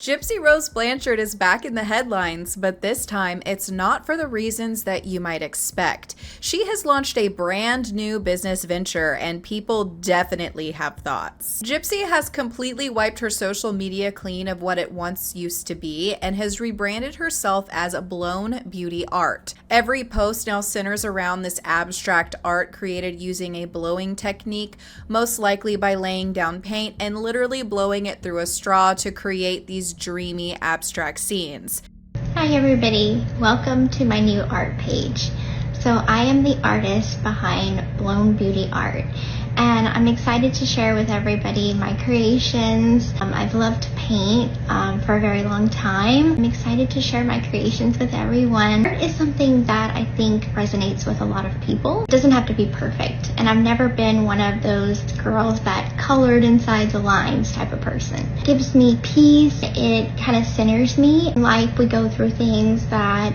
Gypsy Rose Blanchard is back in the headlines, but this time it's not for the reasons that you might expect. She has launched a brand new business venture, and people definitely have thoughts. Gypsy has completely wiped her social media clean of what it once used to be and has rebranded herself as Blown Beauty Art. Every post now centers around this abstract art created using a blowing technique, most likely by laying down paint and literally blowing it through a straw to create these dreamy abstract scenes. Hi everybody, welcome to my new art page. So I am the artist behind Blown Beauty Art, and I'm excited to share with everybody my creations. I've loved to paint for a very long time. I'm excited to share my creations with everyone. Art is something that I think resonates with a lot of people. It doesn't have to be perfect, and I've never been one of those girls that colored inside the lines type of person. It gives me peace. It kind of centers me. In life, we go through things that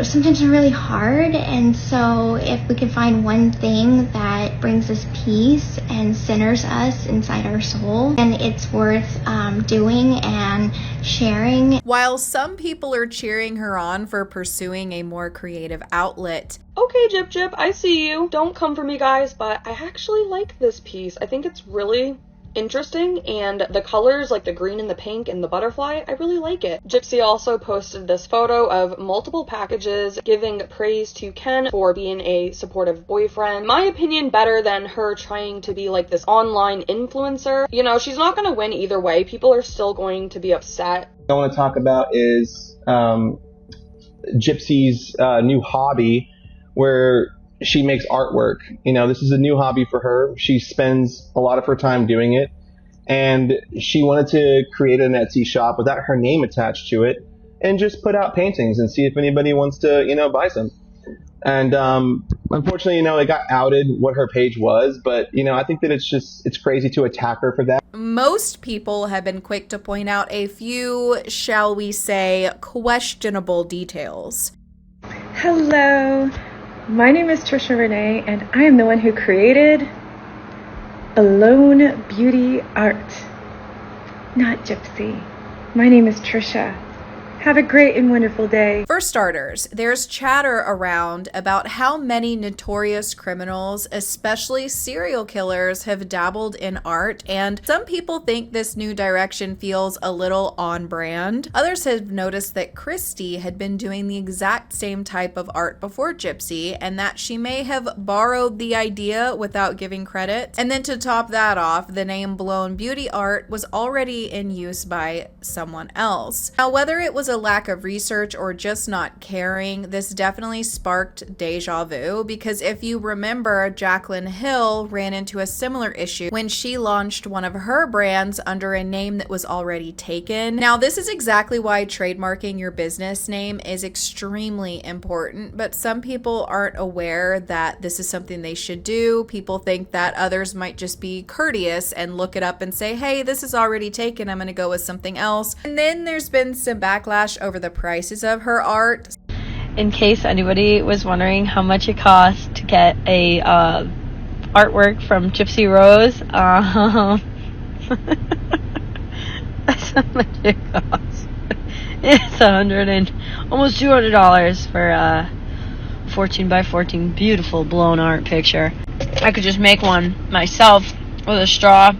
sometimes are really hard, and so if we can find one thing that brings us peace and centers us inside our soul, then it's worth doing and sharing. While some people are cheering her on for pursuing a more creative outlet. Okay, Gyp, I see you. Don't come for me, guys, but I actually like this piece. I think it's really interesting, and the colors, like the green and the pink and the butterfly, I really like it. Gypsy also posted this photo of multiple packages giving praise to Ken for being a supportive boyfriend. In my opinion, better than her trying to be like this online influencer. She's not going to win either way. People are still going to be upset. What I want to talk about is Gypsy's new hobby, where she makes artwork. This is a new hobby for her. She spends a lot of her time doing it, and she wanted to create an Etsy shop without her name attached to it and just put out paintings and see if anybody wants to, buy some. And unfortunately, it got outed what her page was, but I think that it's crazy to attack her for that. Most people have been quick to point out a few, shall we say, questionable details. Hello. My name is Trisha Renee, and I am the one who created Blown Beauty Art, not Gypsy. My name is Trisha. Have a great and wonderful day. For starters, there's chatter around about how many notorious criminals, especially serial killers, have dabbled in art, and some people think this new direction feels a little on brand. Others have noticed that Christy had been doing the exact same type of art before Gypsy, and that she may have borrowed the idea without giving credit. And then to top that off, the name Blown Beauty Art was already in use by someone else. Now, whether it was a lack of research or just not caring, this definitely sparked deja vu, because if you remember, Jaclyn Hill ran into a similar issue when she launched one of her brands under a name that was already taken. Now, this is exactly why trademarking your business name is extremely important, but some people aren't aware that this is something they should do. People think that others might just be courteous and look it up and say, hey, this is already taken, I'm going to go with something else. And then there's been some backlash over the prices of her art. In case anybody was wondering how much it costs to get a artwork from Gypsy Rose, that's how much it costs. It's almost $200 for a 14 by 14 beautiful blown art picture. I could just make one myself with a straw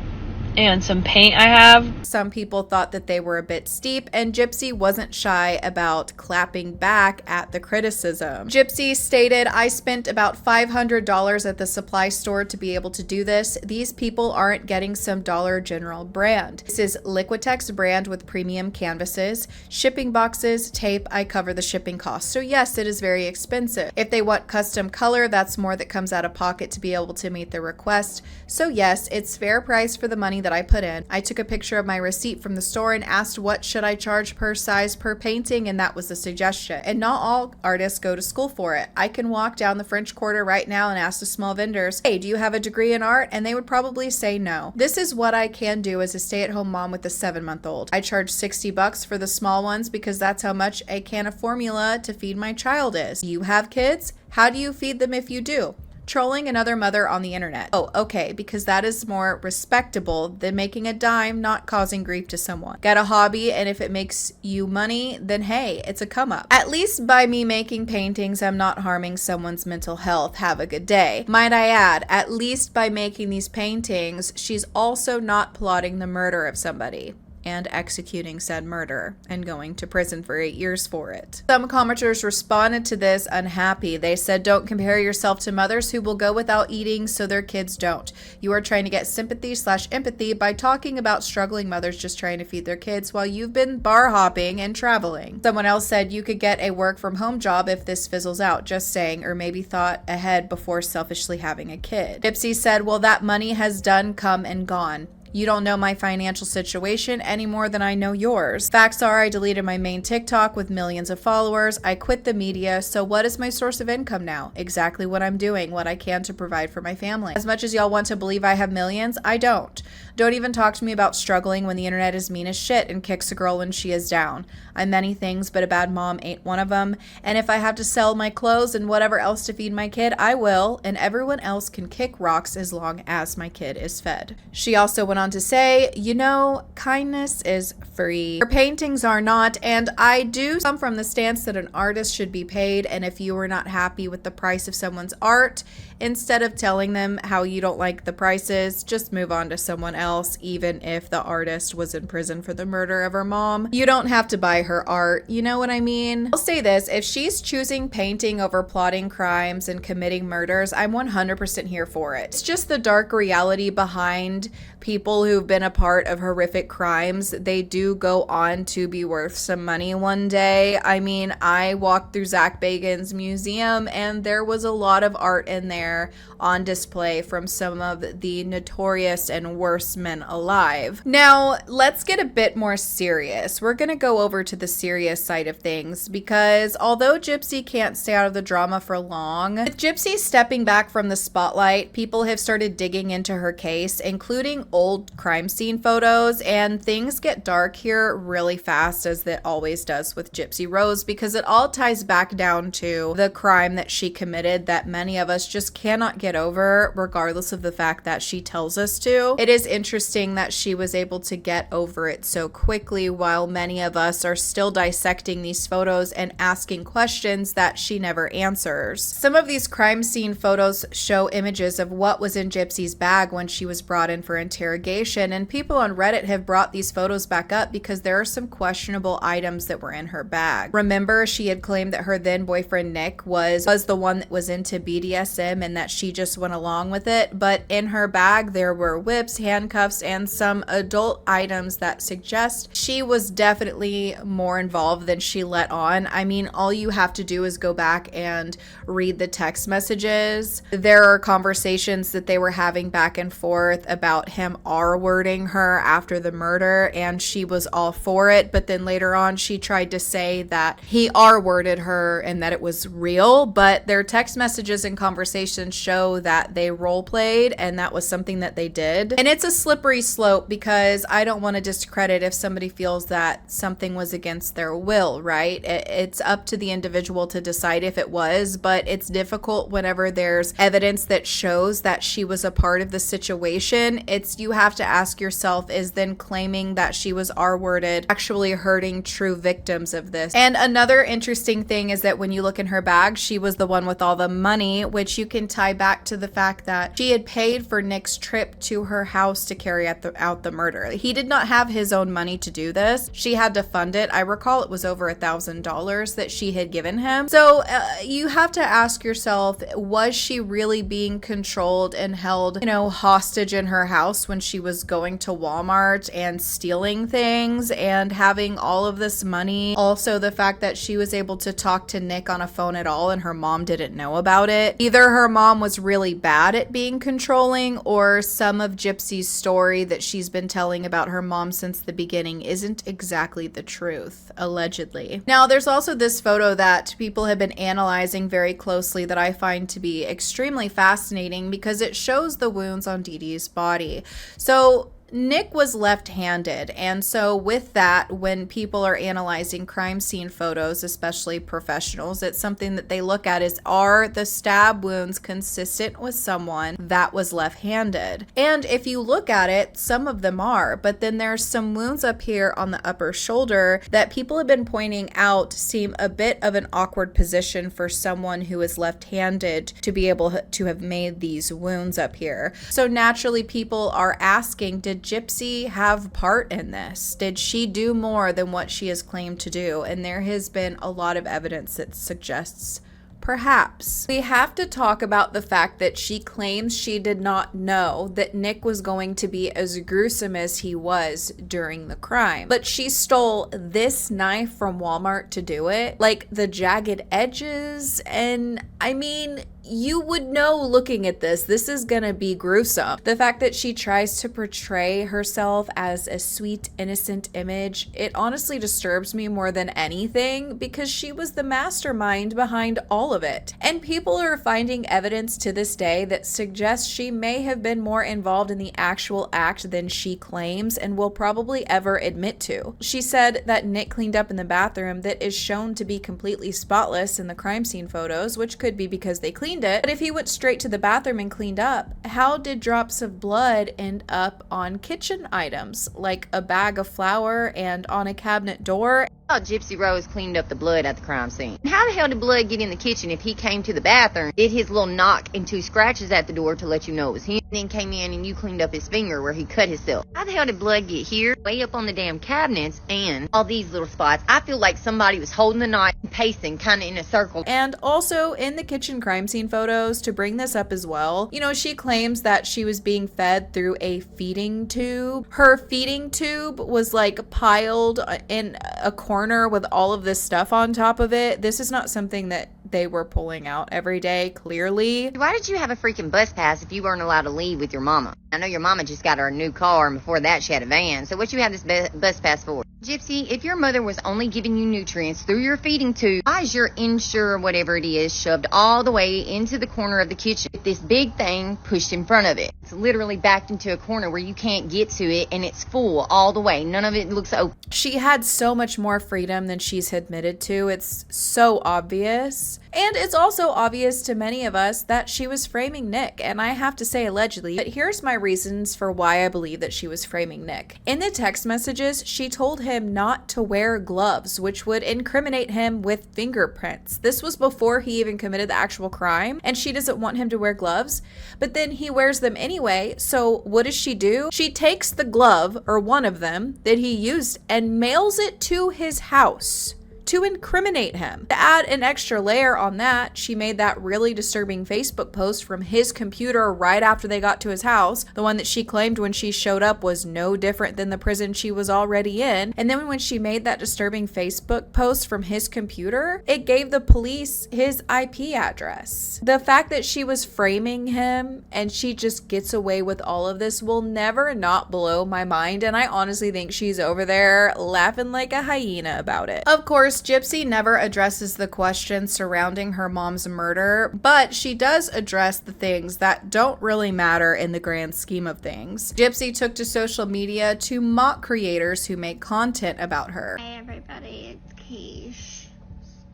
and some paint I have. Some people thought that they were a bit steep, and Gypsy wasn't shy about clapping back at the criticism. Gypsy stated, I spent about $500 at the supply store to be able to do this. These people aren't getting some Dollar General brand. This is Liquitex brand with premium canvases, shipping boxes, tape. I cover the shipping costs. So yes, it is very expensive. If they want custom color, that's more that comes out of pocket to be able to meet the request. So yes, it's fair price for the money that I put in. I took a picture of my receipt from the store and asked what should I charge per size per painting, and that was the suggestion. And not all artists go to school for it. I can walk down the French Quarter right now and ask the small vendors, hey, do you have a degree in art? And they would probably say no. This is what I can do as a stay-at-home mom with a 7-month-old. I charge $60 for the small ones because that's how much a can of formula to feed my child is. You have kids? How do you feed them if you do? Trolling another mother on the internet. Oh, okay, because that is more respectable than making a dime not causing grief to someone. Get a hobby, and if it makes you money, then hey, it's a come up. At least by me making paintings, I'm not harming someone's mental health. Have a good day. Might I add, at least by making these paintings, she's also not plotting the murder of somebody and executing said murder and going to prison for 8 years for it. Some commenters responded to this unhappy. They said, don't compare yourself to mothers who will go without eating so their kids don't. You are trying to get sympathy/empathy by talking about struggling mothers just trying to feed their kids while you've been bar hopping and traveling. Someone else said, you could get a work from home job if this fizzles out, just saying, or maybe thought ahead before selfishly having a kid. Gypsy said, well, that money has done come and gone. You don't know my financial situation any more than I know yours. Facts are, I deleted my main TikTok with millions of followers. I quit the media, so what is my source of income now? Exactly what I'm doing, what I can to provide for my family. As much as y'all want to believe I have millions, I don't. Don't even talk to me about struggling when the internet is mean as shit and kicks a girl when she is down. I'm many things, but a bad mom ain't one of them. And if I have to sell my clothes and whatever else to feed my kid, I will. And everyone else can kick rocks as long as my kid is fed. She also went on to say, you know, kindness is free. Her paintings are not, and I do come from the stance that an artist should be paid, and if you are not happy with the price of someone's art, instead of telling them how you don't like the prices, just move on to someone else, even if the artist was in prison for the murder of her mom. You don't have to buy her art, you know what I mean? I'll say this, if she's choosing painting over plotting crimes and committing murders, I'm 100% here for it. It's just the dark reality behind people who've been a part of horrific crimes. They do go on to be worth some money one day. I mean, I walked through Zach Bagans' museum and there was a lot of art in there on display from some of the notorious and worst men alive. Now, let's get a bit more serious. We're going to go over to the serious side of things because although Gypsy can't stay out of the drama for long, with Gypsy stepping back from the spotlight, people have started digging into her case, including old crime scene photos, and things get dark here really fast, as it always does with Gypsy Rose, because it all ties back down to the crime that she committed that many of us just cannot get over, regardless of the fact that she tells us to. It is interesting that she was able to get over it so quickly, while many of us are still dissecting these photos and asking questions that she never answers. Some of these crime scene photos show images of what was in Gypsy's bag when she was brought in for interrogation, and people on Reddit have brought these photos back up because there are some questionable items that were in her bag. Remember, she had claimed that her then boyfriend Nick was the one that was into BDSM and that she just went along with it, but in her bag there were whips, handcuffs, and some adult items that suggest she was definitely more involved than she let on. I mean, all you have to do is go back and read the text messages. There are conversations that they were having back and forth about him R-wording her after the murder, and she was all for it, but then later on she tried to say that he R-worded her and that it was real, but their text messages and conversations show that they role played, and that was something that they did. And it's a slippery slope because I don't want to discredit if somebody feels that something was against their will, right? It's up to the individual to decide if it was, but it's difficult whenever there's evidence that shows that she was a part of the situation. You have to ask yourself, is then claiming that she was R-worded actually hurting true victims of this? And another interesting thing is that when you look in her bag, she was the one with all the money, which you can tie back to the fact that she had paid for Nick's trip to her house to carry out the murder. He did not have his own money to do this. She had to fund it. I recall it was over $1,000 that she had given him. So you have to ask yourself, was she really being controlled and held, hostage in her house when she was going to Walmart and stealing things and having all of this money? Also, the fact that she was able to talk to Nick on a phone at all and her mom didn't know about it. Either her mom was really bad at being controlling, or some of Gypsy's story that she's been telling about her mom since the beginning isn't exactly the truth, allegedly. Now, there's also this photo that people have been analyzing very closely that I find to be extremely fascinating because it shows the wounds on Dee Dee's body. So Nick was left-handed, and so with that, when people are analyzing crime scene photos, especially professionals, it's something that they look at is, are the stab wounds consistent with someone that was left-handed? And if you look at it, some of them are, but then there's some wounds up here on the upper shoulder that people have been pointing out seem a bit of an awkward position for someone who is left-handed to be able to have made these wounds up here. So naturally, people are asking, did Gypsy have part in this? Did she do more than what she has claimed to do? And there has been a lot of evidence that suggests perhaps. We have to talk about the fact that she claims she did not know that Nick was going to be as gruesome as he was during the crime. But she stole this knife from Walmart to do it. Like the jagged edges, and I mean, you would know looking at this is gonna be gruesome. The fact that she tries to portray herself as a sweet, innocent image, it honestly disturbs me more than anything because she was the mastermind behind all of it. And people are finding evidence to this day that suggests she may have been more involved in the actual act than she claims and will probably ever admit to. She said that Nick cleaned up in the bathroom that is shown to be completely spotless in the crime scene photos, which could be because they cleaned it. But if he went straight to the bathroom and cleaned up, how did drops of blood end up on kitchen items like a bag of flour and on a cabinet door? Oh, Gypsy Rose cleaned up the blood at the crime scene. How the hell did blood get in the kitchen if he came to the bathroom, did his little knock and 2 scratches at the door to let you know it was him, then came in and you cleaned up his finger where he cut himself? How the hell did blood get here, way up on the damn cabinets, and all these little spots? I feel like somebody was holding the knife and pacing kind of in a circle. And also in the kitchen crime scene photos, to bring this up as well, you know, she claims that she was being fed through a feeding tube. Her feeding tube was like piled in a corner with all of this stuff on top of it. This is not something that they were pulling out every day, clearly. Why did you have a freaking bus pass if you weren't allowed to leave with your mama? I know your mama just got her a new car, and before that she had a van, so what you have this bus pass for? Gypsy, if your mother was only giving you nutrients through your feeding tube, why is your Ensure whatever it is shoved all the way into the corner of the kitchen with this big thing pushed in front of it? It's literally backed into a corner where you can't get to it, and it's full all the way. None of it looks open. She had so much more freedom than she's admitted to. It's so obvious. And it's also obvious to many of us that she was framing Nick, and I have to say allegedly, but here's my reasons for why I believe that she was framing Nick. In the text messages, she told him not to wear gloves, which would incriminate him with fingerprints. This was before he even committed the actual crime, and she doesn't want him to wear gloves, but then he wears them anyway, so what does she do? She takes the glove, or one of them, that he used and mails it to his house to incriminate him. To add an extra layer on that, she made that really disturbing Facebook post from his computer right after they got to his house. The one that she claimed when she showed up was no different than the prison she was already in. And then when she made that disturbing Facebook post from his computer, it gave the police his IP address. The fact that she was framing him and she just gets away with all of this will never not blow my mind, and I honestly think she's over there laughing like a hyena about it. Of course, Gypsy never addresses the question surrounding her mom's murder, but she does address the things that don't really matter in the grand scheme of things. Gypsy took to social media to mock creators who make content about her. Hey everybody, it's Keish.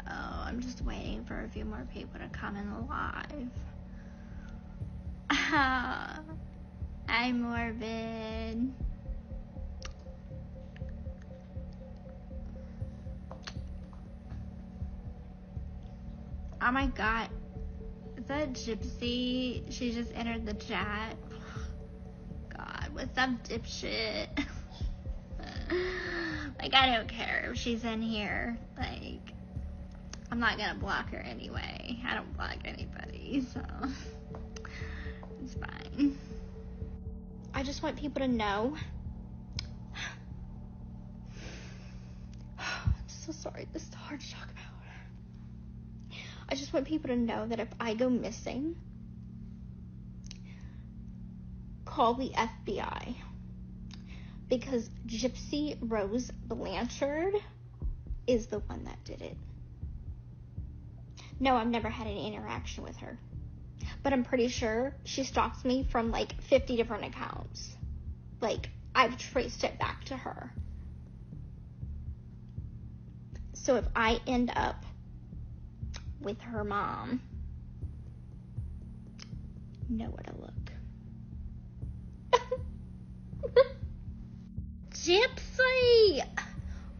So I'm just waiting for a few more people to come in live. I'm morbid. Oh my god, is that Gypsy? She just entered the chat. God, what's up, dipshit? Like, I don't care if she's in here. Like, I'm not gonna block her anyway. I don't block anybody, so it's fine. I just want people to know. I'm so sorry, this is hard to talk about. I just want people to know that if I go missing, call the FBI. Because Gypsy Rose Blanchard is the one that did it. No, I've never had any interaction with her. But I'm pretty sure she stalks me from like 50 different accounts. Like, I've traced it back to her. So if I end up with her mom, know where to look. Gypsy!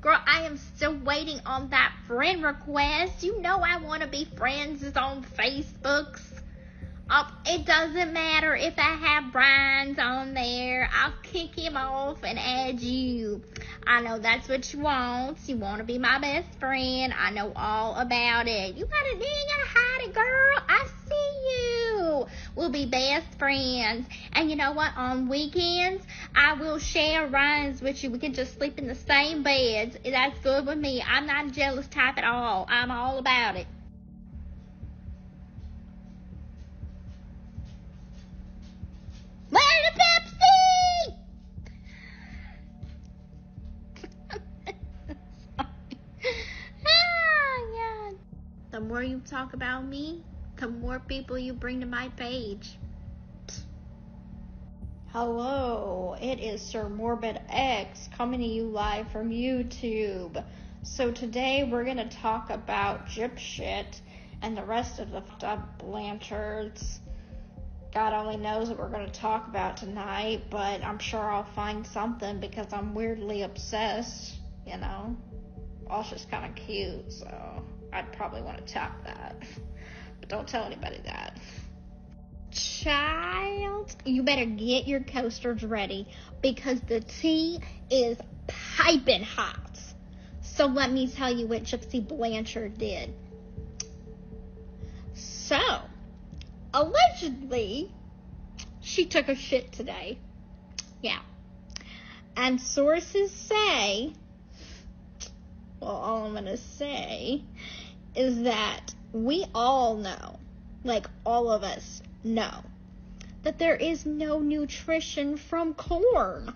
Girl, I am still waiting on that friend request. You know I want to be friends on Facebooks. It doesn't matter if I have Brian's on there. I'll kick him off and add you. I know that's what you want. You want to be my best friend. I know all about it. You ain't gotta hide it, girl. I see you. We'll be best friends. And you know what? On weekends, I will share runs with you. We can just sleep in the same beds. That's good with me. I'm not a jealous type at all. I'm all about it. Where's the Pepsi? Oh, God. The more you talk about me, the more people you bring to my page. Hello, it is Sir Morbid X coming to you live from YouTube. So today we're going to talk about Gypsy and the rest of the Blanchards. God only knows what we're going to talk about tonight, but I'm sure I'll find something because I'm weirdly obsessed, you know. Alsha's kind of cute, so I'd probably want to tap that. But don't tell anybody that. Child, you better get your coasters ready because the tea is piping hot. So let me tell you what Gypsy Blanchard did. So, allegedly, she took a shit today. Yeah. And sources say, well, all I'm going to say is that we all know, like all of us know, that there is no nutrition from corn.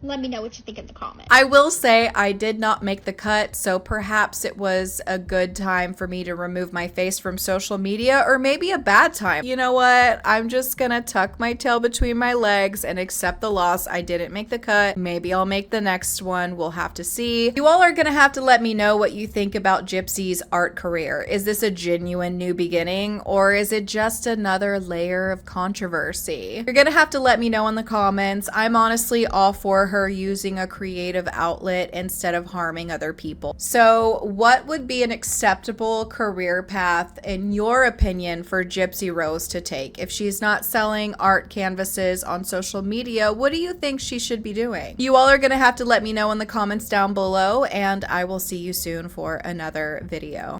Let me know what you think in the comments. I will say I did not make the cut, so perhaps it was a good time for me to remove my face from social media, or maybe a bad time. You know what? I'm just gonna tuck my tail between my legs and accept the loss. I didn't make the cut. Maybe I'll make the next one. We'll have to see. You all are gonna have to let me know what you think about Gypsy's art career. Is this a genuine new beginning, or is it just another layer of controversy? You're gonna have to let me know in the comments. I'm honestly all for her using a creative outlet instead of harming other people. So what would be an acceptable career path in your opinion for Gypsy Rose to take? If she's not selling art canvases on social media, what do you think she should be doing? You all are gonna have to let me know in the comments down below, and I will see you soon for another video.